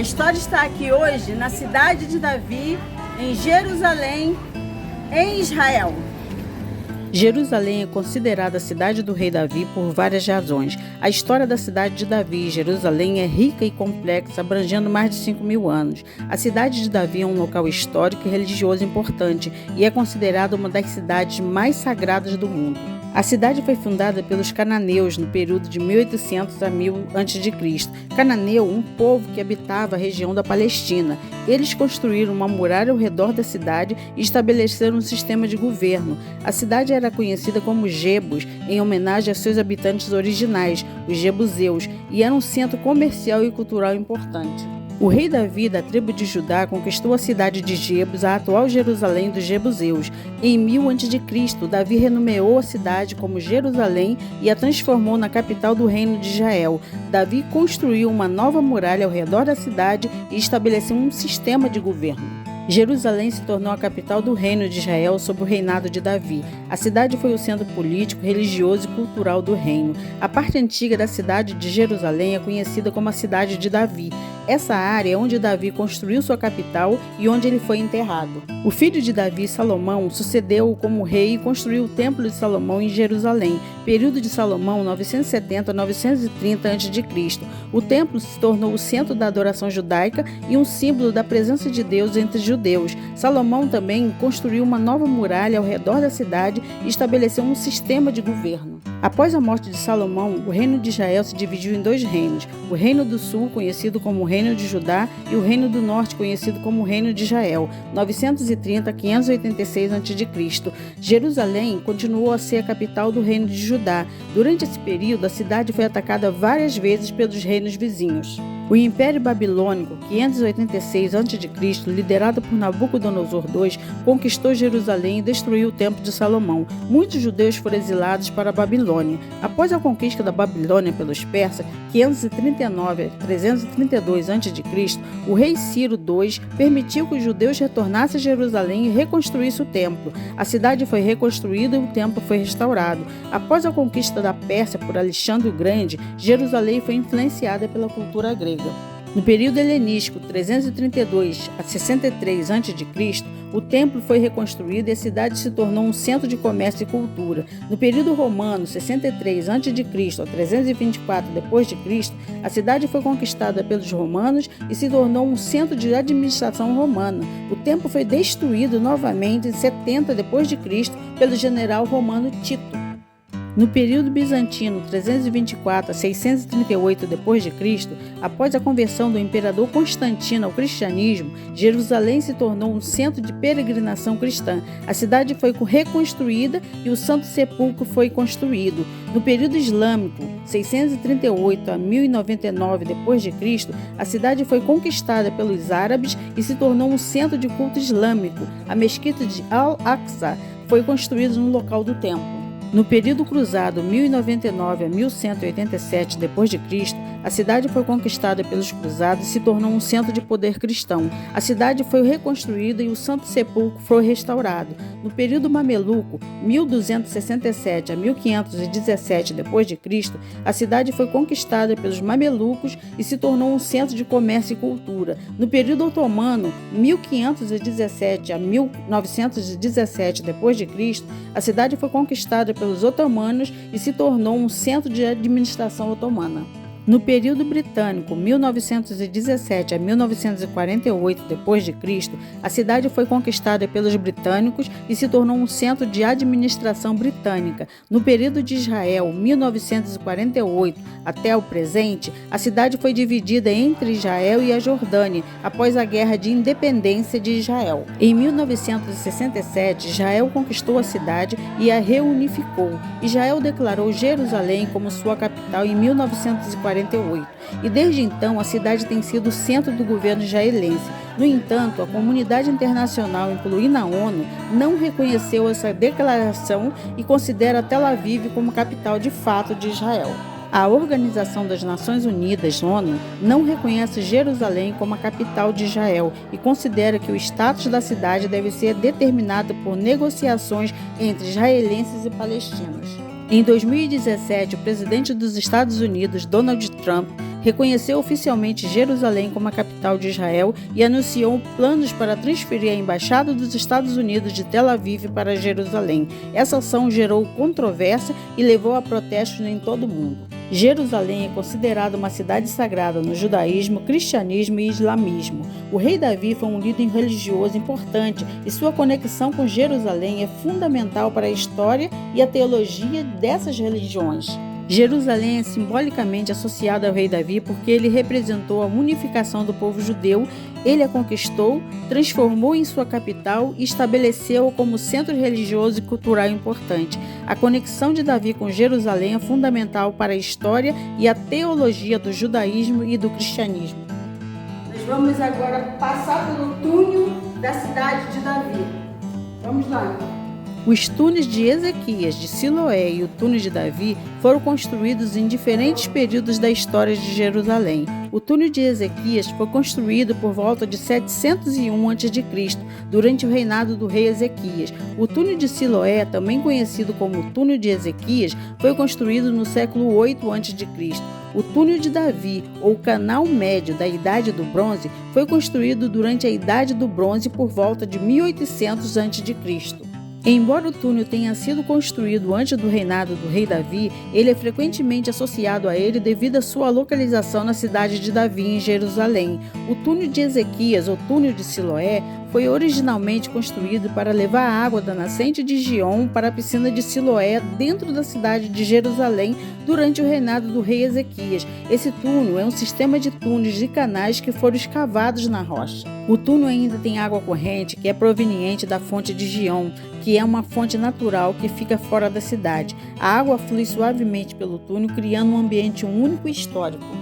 A história está aqui hoje na cidade de Davi, em Jerusalém, em Israel. Jerusalém é considerada a cidade do rei Davi por várias razões. A história da cidade de Davi e Jerusalém é rica e complexa, abrangendo mais de 5.000 anos. A cidade de Davi é um local histórico e religioso importante e é considerada uma das cidades mais sagradas do mundo. A cidade foi fundada pelos cananeus no período de 1800 a 1000 a.C. Cananeu, um povo que habitava a região da Palestina. Eles construíram uma muralha ao redor da cidade e estabeleceram um sistema de governo. A cidade era conhecida como Jebus, em homenagem a seus habitantes originais, os jebuseus, e era um centro comercial e cultural importante. O rei Davi, da tribo de Judá, conquistou a cidade de Jebus, a atual Jerusalém dos jebuseus. Em 1000 a.C., Davi renomeou a cidade como Jerusalém e a transformou na capital do reino de Israel. Davi construiu uma nova muralha ao redor da cidade e estabeleceu um sistema de governo. Jerusalém se tornou a capital do reino de Israel sob o reinado de Davi. A cidade foi o centro político, religioso e cultural do reino. A parte antiga da cidade de Jerusalém é conhecida como a cidade de Davi. Essa área é onde Davi construiu sua capital e onde ele foi enterrado. O filho de Davi, Salomão, sucedeu-o como rei e construiu o Templo de Salomão em Jerusalém, período de Salomão 970 a 930 a.C. O templo se tornou o centro da adoração judaica e um símbolo da presença de Deus entre os judeus. Salomão também construiu uma nova muralha ao redor da cidade e estabeleceu um sistema de governo. Após a morte de Salomão, o reino de Israel se dividiu em dois reinos: o reino do sul, conhecido como o reino de Judá, e o reino do norte, conhecido como o reino de Israel, 930 a 586 a.C. Jerusalém continuou a ser a capital do reino de Judá. Durante esse período, a cidade foi atacada várias vezes pelos reinos vizinhos. O Império Babilônico, 586 a.C., liderado por Nabucodonosor II, conquistou Jerusalém e destruiu o Templo de Salomão. Muitos judeus foram exilados para a Babilônia. Após a conquista da Babilônia pelos persas, 539 a 332 a.C., o rei Ciro II permitiu que os judeus retornassem a Jerusalém e reconstruíssem o templo. A cidade foi reconstruída e o templo foi restaurado. Após a conquista da Pérsia por Alexandre o Grande, Jerusalém foi influenciada pela cultura grega. No período helenístico, 332 a 63 a.C., o templo foi reconstruído e a cidade se tornou um centro de comércio e cultura. No período romano, 63 a.C. a 324 d.C., a cidade foi conquistada pelos romanos e se tornou um centro de administração romana. O templo foi destruído novamente em 70 d.C. pelo general romano Tito. No período bizantino, 324 a 638 d.C., após a conversão do imperador Constantino ao cristianismo, Jerusalém se tornou um centro de peregrinação cristã. A cidade foi reconstruída e o Santo Sepulcro foi construído. No período islâmico, 638 a 1099 d.C., a cidade foi conquistada pelos árabes e se tornou um centro de culto islâmico. A mesquita de Al-Aqsa foi construída no local do templo. No período cruzado 1099 a 1187 d.C., a cidade foi conquistada pelos cruzados e se tornou um centro de poder cristão. A cidade foi reconstruída e o Santo Sepulcro foi restaurado. No período mameluco, 1267 a 1517 d.C., a cidade foi conquistada pelos mamelucos e se tornou um centro de comércio e cultura. No período otomano, 1517 a 1917 d.C., a cidade foi conquistada pelos otomanos e se tornou um centro de administração otomana. No período britânico, 1917 a 1948 d.C., a cidade foi conquistada pelos britânicos e se tornou um centro de administração britânica. No período de Israel, 1948 até o presente, a cidade foi dividida entre Israel e a Jordânia após a Guerra de Independência de Israel. Em 1967, Israel conquistou a cidade e a reunificou. Israel declarou Jerusalém como sua capital em 1948 e desde então a cidade tem sido o centro do governo israelense. No entanto, a comunidade internacional, incluindo a ONU, não reconheceu essa declaração e considera Tel Aviv como capital de fato de Israel. A Organização das Nações Unidas, ONU, não reconhece Jerusalém como a capital de Israel e considera que o status da cidade deve ser determinado por negociações entre israelenses e palestinos. Em 2017, o presidente dos Estados Unidos, Donald Trump, reconheceu oficialmente Jerusalém como a capital de Israel e anunciou planos para transferir a embaixada dos Estados Unidos de Tel Aviv para Jerusalém. Essa ação gerou controvérsia e levou a protestos em todo o mundo. Jerusalém é considerada uma cidade sagrada no judaísmo, cristianismo e islamismo. O rei Davi foi um líder religioso importante e sua conexão com Jerusalém é fundamental para a história e a teologia dessas religiões. Jerusalém é simbolicamente associado ao rei Davi porque ele representou a unificação do povo judeu, ele a conquistou, transformou em sua capital e estabeleceu-a como centro religioso e cultural importante. A conexão de Davi com Jerusalém é fundamental para a história e a teologia do judaísmo e do cristianismo. Nós vamos agora passar pelo túnel da cidade de Davi. Vamos lá. Os túneis de Ezequias, de Siloé e o túnel de Davi foram construídos em diferentes períodos da história de Jerusalém. O túnel de Ezequias foi construído por volta de 701 a.C., durante o reinado do rei Ezequias. O túnel de Siloé, também conhecido como o túnel de Ezequias, foi construído no século 8 a.C. O túnel de Davi, ou canal médio da Idade do Bronze, foi construído durante a Idade do Bronze por volta de 1800 a.C. Embora o túnel tenha sido construído antes do reinado do rei Davi, ele é frequentemente associado a ele devido à sua localização na cidade de Davi, em Jerusalém. O túnel de Ezequias, ou túnel de Siloé, foi originalmente construído para levar a água da nascente de Gion para a piscina de Siloé, dentro da cidade de Jerusalém, durante o reinado do rei Ezequias. Esse túnel é um sistema de túneis e canais que foram escavados na rocha. O túnel ainda tem água corrente, que é proveniente da fonte de Gion, que é uma fonte natural que fica fora da cidade. A água flui suavemente pelo túnel, criando um ambiente único e histórico.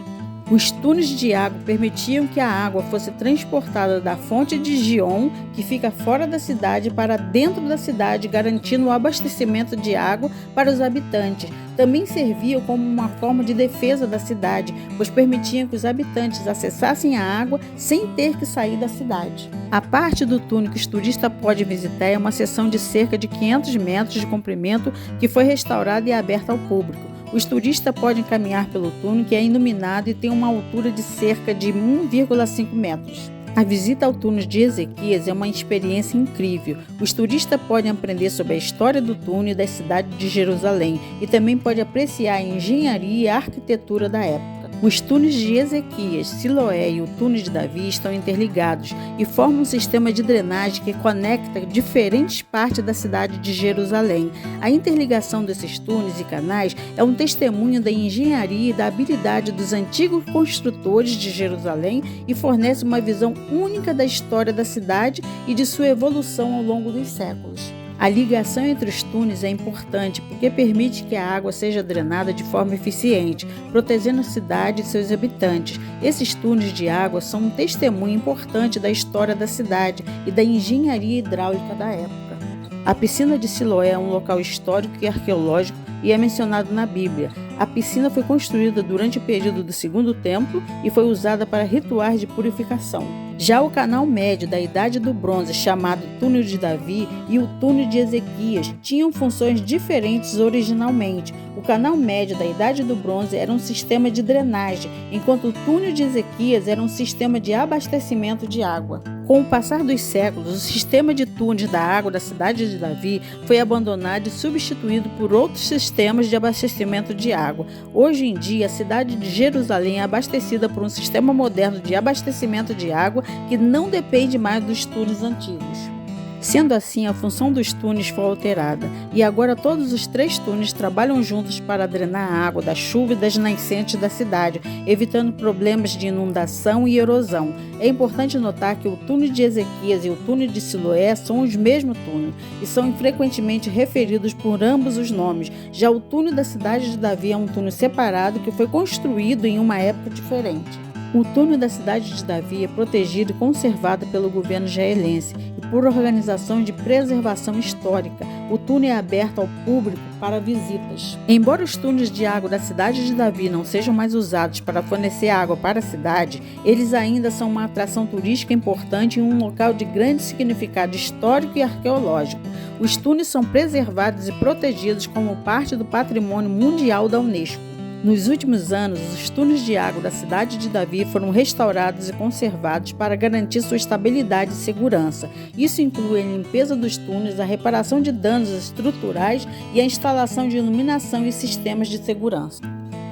Os túneis de água permitiam que a água fosse transportada da fonte de Gion, que fica fora da cidade, para dentro da cidade, garantindo o abastecimento de água para os habitantes. Também serviam como uma forma de defesa da cidade, pois permitiam que os habitantes acessassem a água sem ter que sair da cidade. A parte do túnel que os turistas podem visitar é uma seção de cerca de 500 metros de comprimento que foi restaurada e aberta ao público. Os turistas podem caminhar pelo túnel, que é iluminado e tem uma altura de cerca de 1,5 metros. A visita ao túnel de Ezequias é uma experiência incrível. Os turistas podem aprender sobre a história do túnel e da cidade de Jerusalém e também podem apreciar a engenharia e a arquitetura da época. Os túneis de Ezequias, Siloé e o túnel de Davi estão interligados e formam um sistema de drenagem que conecta diferentes partes da cidade de Jerusalém. A interligação desses túneis e canais é um testemunho da engenharia e da habilidade dos antigos construtores de Jerusalém e fornece uma visão única da história da cidade e de sua evolução ao longo dos séculos. A ligação entre os túneis é importante porque permite que a água seja drenada de forma eficiente, protegendo a cidade e seus habitantes. Esses túneis de água são um testemunho importante da história da cidade e da engenharia hidráulica da época. A piscina de Siloé é um local histórico e arqueológico e é mencionado na Bíblia. A piscina foi construída durante o período do Segundo Templo e foi usada para rituais de purificação. Já o canal médio da Idade do Bronze, chamado Túnel de Davi, e o Túnel de Ezequias tinham funções diferentes originalmente. O canal médio da Idade do Bronze era um sistema de drenagem, enquanto o Túnel de Ezequias era um sistema de abastecimento de água. Com o passar dos séculos, o sistema de túneis da água da cidade de Davi foi abandonado e substituído por outros sistemas de abastecimento de água. Hoje em dia, a cidade de Jerusalém é abastecida por um sistema moderno de abastecimento de água que não depende mais dos túneis antigos. Sendo assim, a função dos túneis foi alterada e agora todos os 3 túneis trabalham juntos para drenar a água da chuva e das nascentes da cidade, evitando problemas de inundação e erosão. É importante notar que o túnel de Ezequias e o túnel de Siloé são os mesmos túneis e são frequentemente referidos por ambos os nomes. Já o túnel da cidade de Davi é um túnel separado que foi construído em uma época diferente. O túnel da cidade de Davi é protegido e conservado pelo governo israelense e por organizações de preservação histórica. O túnel é aberto ao público para visitas. Embora os túneis de água da cidade de Davi não sejam mais usados para fornecer água para a cidade, eles ainda são uma atração turística importante em um local de grande significado histórico e arqueológico. Os túneis são preservados e protegidos como parte do Patrimônio Mundial da Unesco. Nos últimos anos, os túneis de água da cidade de Davi foram restaurados e conservados para garantir sua estabilidade e segurança. Isso inclui a limpeza dos túneis, a reparação de danos estruturais e a instalação de iluminação e sistemas de segurança.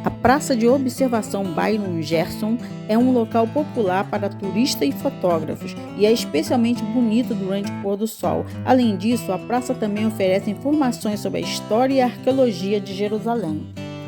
A Praça de Observação Byron Gerson é um local popular para turistas e fotógrafos e é especialmente bonito durante o pôr do sol. Além disso, a praça também oferece informações sobre a história e a arqueologia de Jerusalém.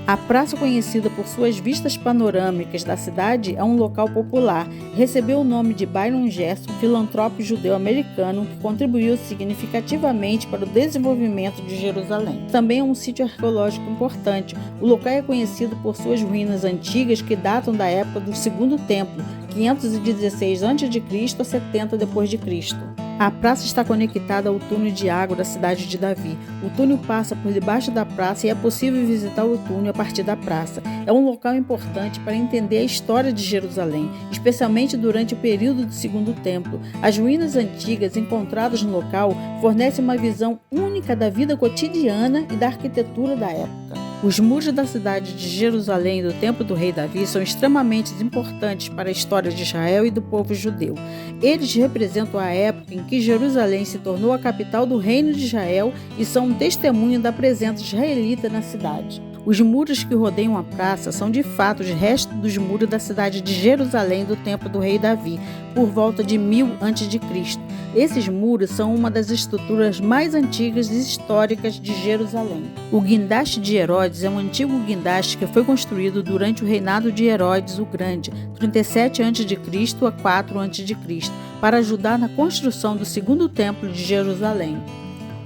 A praça, conhecida por suas vistas panorâmicas da cidade, é um local popular. Recebeu o nome de Byron Gerson, filantropo judeu-americano que contribuiu significativamente para o desenvolvimento de Jerusalém. Também é um sítio arqueológico importante. O local é conhecido por suas ruínas antigas que datam da época do Segundo Templo, 516 a.C. a 70 d.C. A praça está conectada ao túnel de água da cidade de Davi. O túnel passa por debaixo da praça e é possível visitar o túnel a partir da praça. É um local importante para entender a história de Jerusalém, especialmente durante o período do Segundo Templo. As ruínas antigas encontradas no local fornecem uma visão única da vida cotidiana e da arquitetura da época. Os muros da cidade de Jerusalém e do Templo do Rei Davi são extremamente importantes para a história de Israel e do povo judeu. Eles representam a época em que Jerusalém se tornou a capital do Reino de Israel e são um testemunho da presença israelita na cidade. Os muros que rodeiam a praça são de fato os restos dos muros da cidade de Jerusalém do Templo do Rei Davi, por volta de 1000 a.C. Esses muros são uma das estruturas mais antigas e históricas de Jerusalém. O guindaste de Herodes é um antigo guindaste que foi construído durante o reinado de Herodes o Grande, 37 a.C. a 4 a.C., para ajudar na construção do segundo templo de Jerusalém.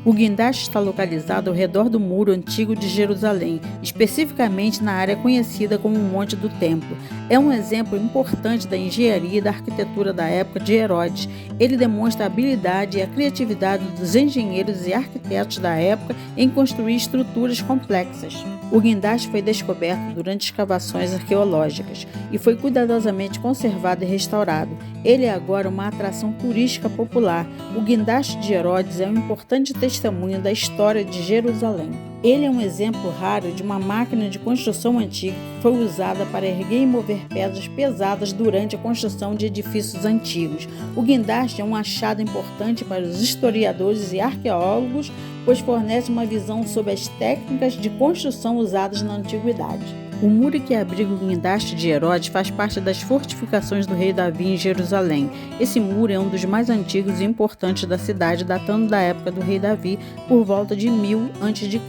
O guindaste está localizado ao redor do muro antigo de Jerusalém, especificamente na área conhecida como o Monte do Templo. É um exemplo importante da engenharia e da arquitetura da época de Herodes. Ele demonstra a habilidade e a criatividade dos engenheiros e arquitetos da época em construir estruturas complexas. O guindaste foi descoberto durante escavações arqueológicas e foi cuidadosamente conservado e restaurado. Ele é agora uma atração turística popular. O guindaste de Herodes é um importante testemunho da história de Jerusalém. Ele é um exemplo raro de uma máquina de construção antiga que foi usada para erguer e mover pedras pesadas durante a construção de edifícios antigos. O guindaste é um achado importante para os historiadores e arqueólogos, pois fornece uma visão sobre as técnicas de construção usadas na antiguidade. O muro que abriga o guindaste de Herodes faz parte das fortificações do rei Davi em Jerusalém. Esse muro é um dos mais antigos e importantes da cidade, datando da época do rei Davi, por volta de 1000 a.C.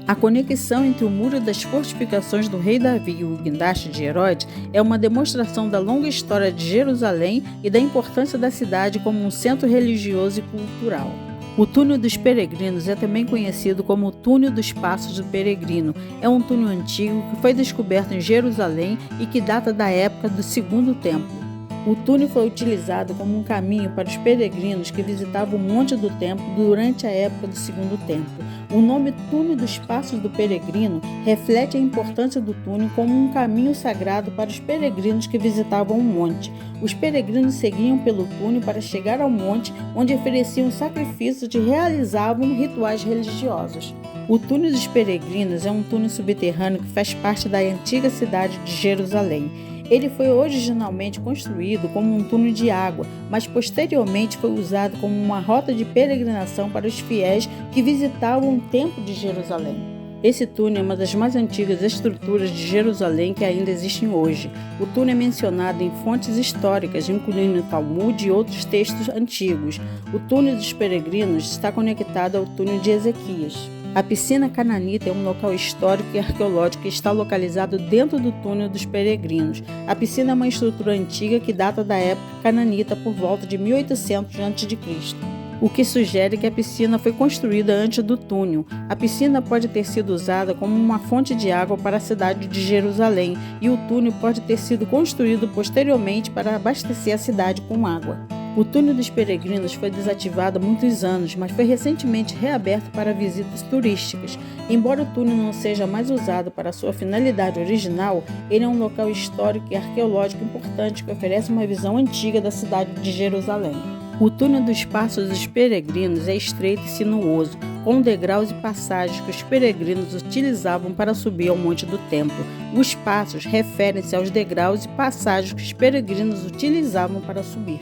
A conexão entre o muro das fortificações do rei Davi e o guindaste de Herodes é uma demonstração da longa história de Jerusalém e da importância da cidade como um centro religioso e cultural. O Túnel dos Peregrinos é também conhecido como o Túnel dos Passos do Peregrino. É um túnel antigo que foi descoberto em Jerusalém e que data da época do Segundo Templo. O túnel foi utilizado como um caminho para os peregrinos que visitavam o Monte do Templo durante a época do Segundo Templo. O nome Túnel dos Passos do Peregrino reflete a importância do túnel como um caminho sagrado para os peregrinos que visitavam o monte. Os peregrinos seguiam pelo túnel para chegar ao monte, onde ofereciam sacrifícios e realizavam rituais religiosos. O Túnel dos Peregrinos é um túnel subterrâneo que faz parte da antiga cidade de Jerusalém. Ele foi originalmente construído como um túnel de água, mas posteriormente foi usado como uma rota de peregrinação para os fiéis que visitavam o Templo de Jerusalém. Esse túnel é uma das mais antigas estruturas de Jerusalém que ainda existem hoje. O túnel é mencionado em fontes históricas, incluindo o Talmud e outros textos antigos. O Túnel dos Peregrinos está conectado ao túnel de Ezequias. A piscina cananita é um local histórico e arqueológico que está localizado dentro do Túnel dos Peregrinos. A piscina é uma estrutura antiga que data da época cananita por volta de 1800 a.C., o que sugere que a piscina foi construída antes do túnel. A piscina pode ter sido usada como uma fonte de água para a cidade de Jerusalém e o túnel pode ter sido construído posteriormente para abastecer a cidade com água. O Túnel dos Peregrinos foi desativado há muitos anos, mas foi recentemente reaberto para visitas turísticas. Embora o túnel não seja mais usado para sua finalidade original, ele é um local histórico e arqueológico importante que oferece uma visão antiga da cidade de Jerusalém. O túnel dos Passos dos Peregrinos é estreito e sinuoso, com degraus e passagens que os peregrinos utilizavam para subir ao Monte do Templo. Os passos referem-se aos degraus e passagens que os peregrinos utilizavam para subir.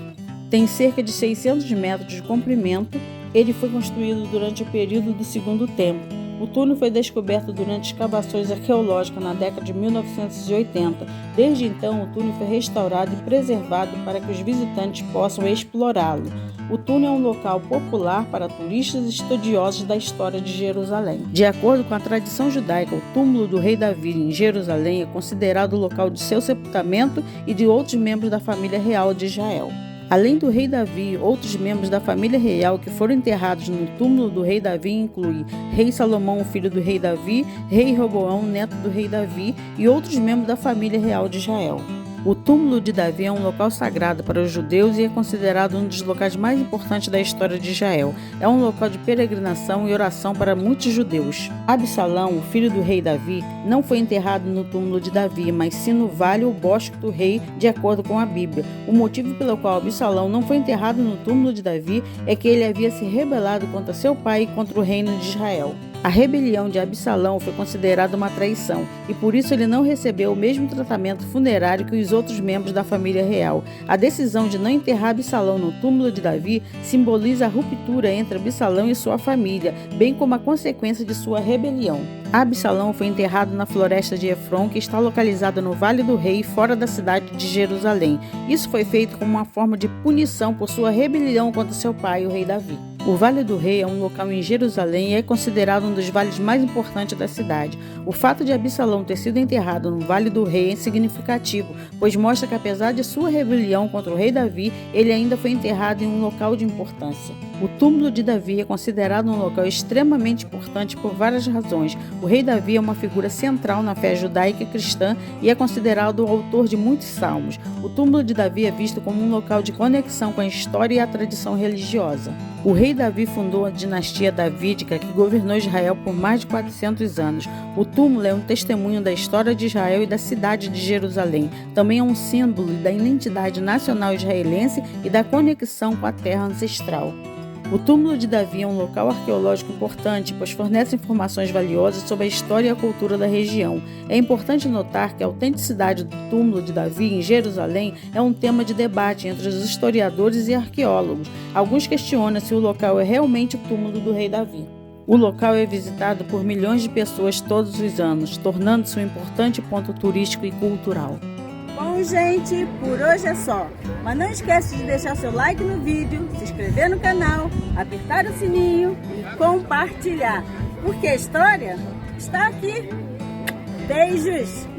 Tem cerca de 600 metros de comprimento. Ele foi construído durante o período do Segundo Templo. O túnel foi descoberto durante escavações arqueológicas na década de 1980. Desde então, o túnel foi restaurado e preservado para que os visitantes possam explorá-lo. O túnel é um local popular para turistas e estudiosos da história de Jerusalém. De acordo com a tradição judaica, o túmulo do rei Davi em Jerusalém é considerado o local de seu sepultamento e de outros membros da família real de Israel. Além do rei Davi, outros membros da família real que foram enterrados no túmulo do rei Davi incluem rei Salomão, filho do rei Davi, rei Roboão, neto do rei Davi, e outros membros da família real de Israel. O túmulo de Davi é um local sagrado para os judeus e é considerado um dos locais mais importantes da história de Israel. É um local de peregrinação e oração para muitos judeus. Absalão, o filho do rei Davi, não foi enterrado no túmulo de Davi, mas sim no vale ou bosque do rei, de acordo com a Bíblia. O motivo pelo qual Absalão não foi enterrado no túmulo de Davi é que ele havia se rebelado contra seu pai e contra o reino de Israel. A rebelião de Absalão foi considerada uma traição e por isso ele não recebeu o mesmo tratamento funerário que os outros membros da família real. A decisão de não enterrar Absalão no túmulo de Davi simboliza a ruptura entre Absalão e sua família, bem como a consequência de sua rebelião. Absalão foi enterrado na floresta de Efron, que está localizada no Vale do Rei, fora da cidade de Jerusalém. Isso foi feito como uma forma de punição por sua rebelião contra seu pai, o rei Davi. O Vale do Rei é um local em Jerusalém e é considerado um dos vales mais importantes da cidade. O fato de Absalão ter sido enterrado no Vale do Rei é significativo, pois mostra que apesar de sua rebelião contra o rei Davi, ele ainda foi enterrado em um local de importância. O túmulo de Davi é considerado um local extremamente importante por várias razões. O rei Davi é uma figura central na fé judaica e cristã e é considerado o autor de muitos salmos. O túmulo de Davi é visto como um local de conexão com a história e a tradição religiosa. O rei Davi fundou a dinastia davídica que governou Israel por mais de 400 anos. O túmulo é um testemunho da história de Israel e da cidade de Jerusalém. Também é um símbolo da identidade nacional israelense e da conexão com a terra ancestral. O túmulo de Davi é um local arqueológico importante, pois fornece informações valiosas sobre a história e a cultura da região. É importante notar que a autenticidade do túmulo de Davi em Jerusalém é um tema de debate entre os historiadores e arqueólogos. Alguns questionam se o local é realmente o túmulo do rei Davi. O local é visitado por milhões de pessoas todos os anos, tornando-se um importante ponto turístico e cultural. Bom, gente, por hoje é só. Mas não esquece de deixar seu like no vídeo, se inscrever no canal, apertar o sininho e compartilhar, porque a história está aqui. Beijos!